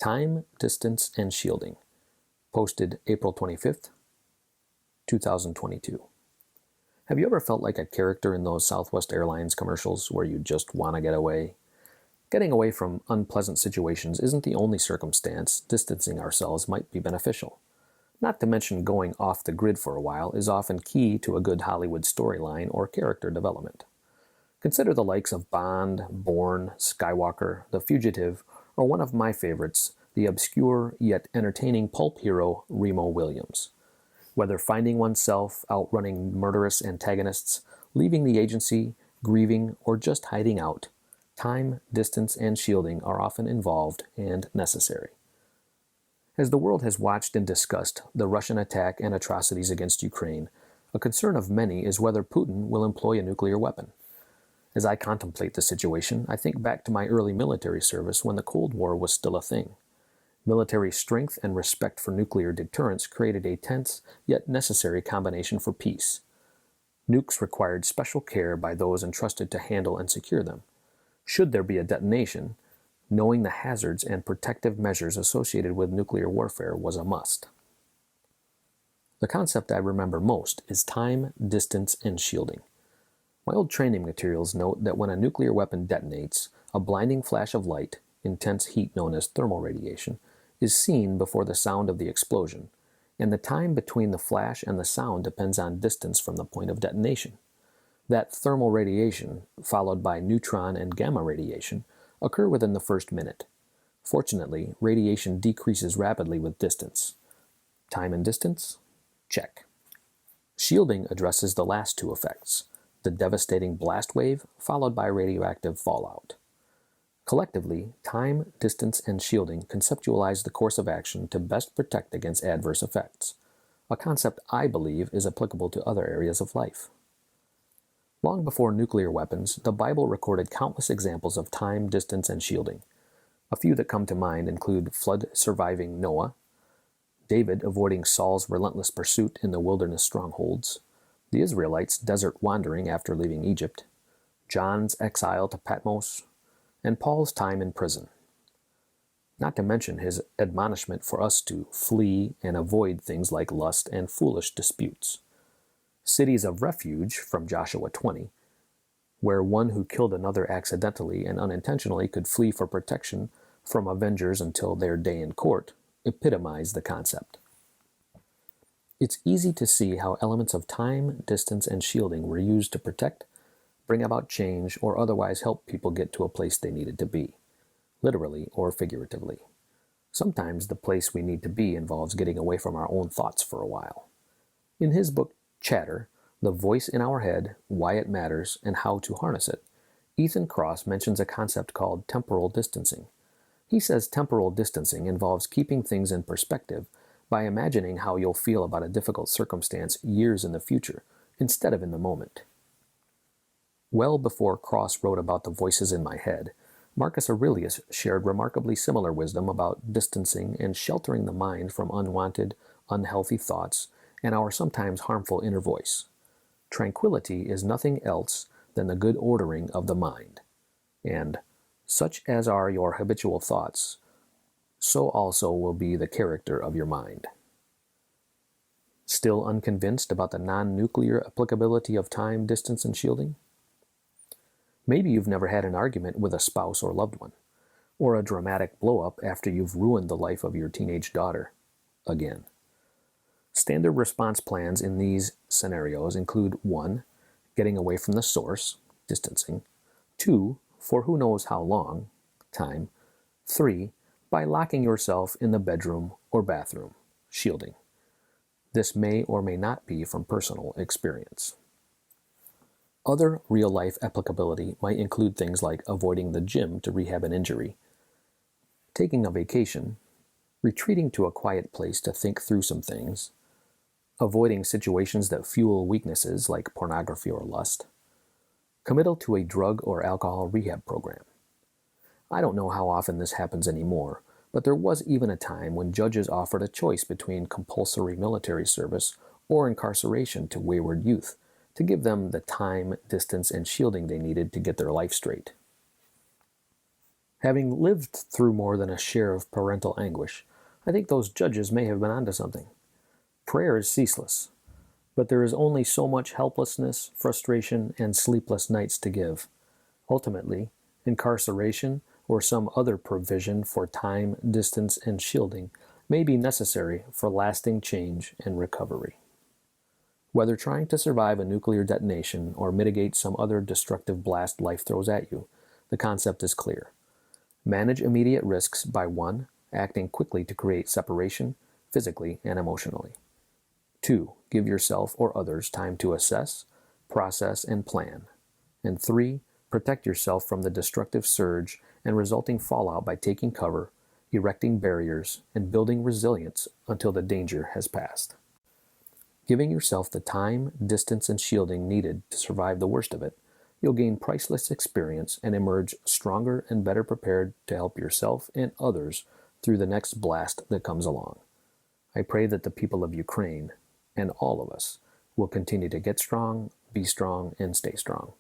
Time, Distance, and Shielding. Posted April 25th, 2022. Have you ever felt like a character in those Southwest Airlines commercials where you just want to get away? Getting away from unpleasant situations isn't the only circumstance distancing ourselves might be beneficial. Not to mention going off the grid for a while is often key to a good Hollywood storyline or character development. Consider the likes of Bond, Bourne, Skywalker, The Fugitive, or one of my favorites, the obscure yet entertaining pulp hero Remo Williams. Whether finding oneself outrunning murderous antagonists, leaving the agency, grieving, or just hiding out, time, distance, and shielding are often involved and necessary. As the world has watched and discussed the Russian attack and atrocities against Ukraine, a concern of many is whether Putin will employ a nuclear weapon. As I contemplate the situation, I think back to my early military service when the Cold War was still a thing. Military strength and respect for nuclear deterrence created a tense yet necessary combination for peace. Nukes required special care by those entrusted to handle and secure them. Should there be a detonation, knowing the hazards and protective measures associated with nuclear warfare was a must. The concept I remember most is time, distance, and shielding. My old training materials note that when a nuclear weapon detonates, a blinding flash of light, intense heat known as thermal radiation, is seen before the sound of the explosion, and the time between the flash and the sound depends on distance from the point of detonation. That thermal radiation, followed by neutron and gamma radiation, occur within the first minute. Fortunately, radiation decreases rapidly with distance. Time and distance? Check. Shielding addresses the last two effects, the devastating blast wave followed by radioactive fallout. Collectively, time, distance, and shielding conceptualize the course of action to best protect against adverse effects, a concept I believe is applicable to other areas of life. Long before nuclear weapons, the Bible recorded countless examples of time, distance, and shielding. A few that come to mind include flood-surviving Noah, David avoiding Saul's relentless pursuit in the wilderness strongholds, the Israelites' desert wandering after leaving Egypt, John's exile to Patmos, and Paul's time in prison. Not to mention his admonishment for us to flee and avoid things like lust and foolish disputes. Cities of refuge from Joshua 20, where one who killed another accidentally and unintentionally could flee for protection from avengers until their day in court, epitomize the concept. It's easy to see how elements of time, distance, and shielding were used to protect, bring about change, or otherwise help people get to a place they needed to be, literally or figuratively. Sometimes the place we need to be involves getting away from our own thoughts for a while. In his book, Chatter, The Voice in Our Head, Why It Matters, and How to Harness It, Ethan Kross mentions a concept called temporal distancing. He says temporal distancing involves keeping things in perspective by imagining how you'll feel about a difficult circumstance years in the future, instead of in the moment. Well before Kross wrote about the voices in my head, Marcus Aurelius shared remarkably similar wisdom about distancing and sheltering the mind from unwanted, unhealthy thoughts and our sometimes harmful inner voice. Tranquility is nothing else than the good ordering of the mind. And, such as are your habitual thoughts, so also will be the character of your mind. Still unconvinced about the non-nuclear applicability of time, distance, and shielding? Maybe you've never had an argument with a spouse or loved one, or a dramatic blow-up after you've ruined the life of your teenage daughter again. Standard response plans in these scenarios include 1. Getting away from the source, distancing, 2. For who knows how long, time, 3. By locking yourself in the bedroom or bathroom, shielding. This may or may not be from personal experience. Other real-life applicability might include things like avoiding the gym to rehab an injury, taking a vacation, retreating to a quiet place to think through some things, avoiding situations that fuel weaknesses like pornography or lust, committal to a drug or alcohol rehab program. I don't know how often this happens anymore, but there was even a time when judges offered a choice between compulsory military service or incarceration to wayward youth, to give them the time, distance, and shielding they needed to get their life straight. Having lived through more than a share of parental anguish, I think those judges may have been onto something. Prayer is ceaseless, but there is only so much helplessness, frustration, and sleepless nights to give. Ultimately, incarceration or some other provision for time, distance, and shielding may be necessary for lasting change and recovery. Whether trying to survive a nuclear detonation or mitigate some other destructive blast life throws at you, the concept is clear. Manage immediate risks by 1. Acting quickly to create separation, physically and emotionally. 2. Give yourself or others time to assess, process, and plan. And 3. Protect yourself from the destructive surge and resulting fallout by taking cover, erecting barriers, and building resilience until the danger has passed. Giving yourself the time, distance, and shielding needed to survive the worst of it, you'll gain priceless experience and emerge stronger and better prepared to help yourself and others through the next blast that comes along. I pray that the people of Ukraine, and all of us, will continue to get strong, be strong, and stay strong.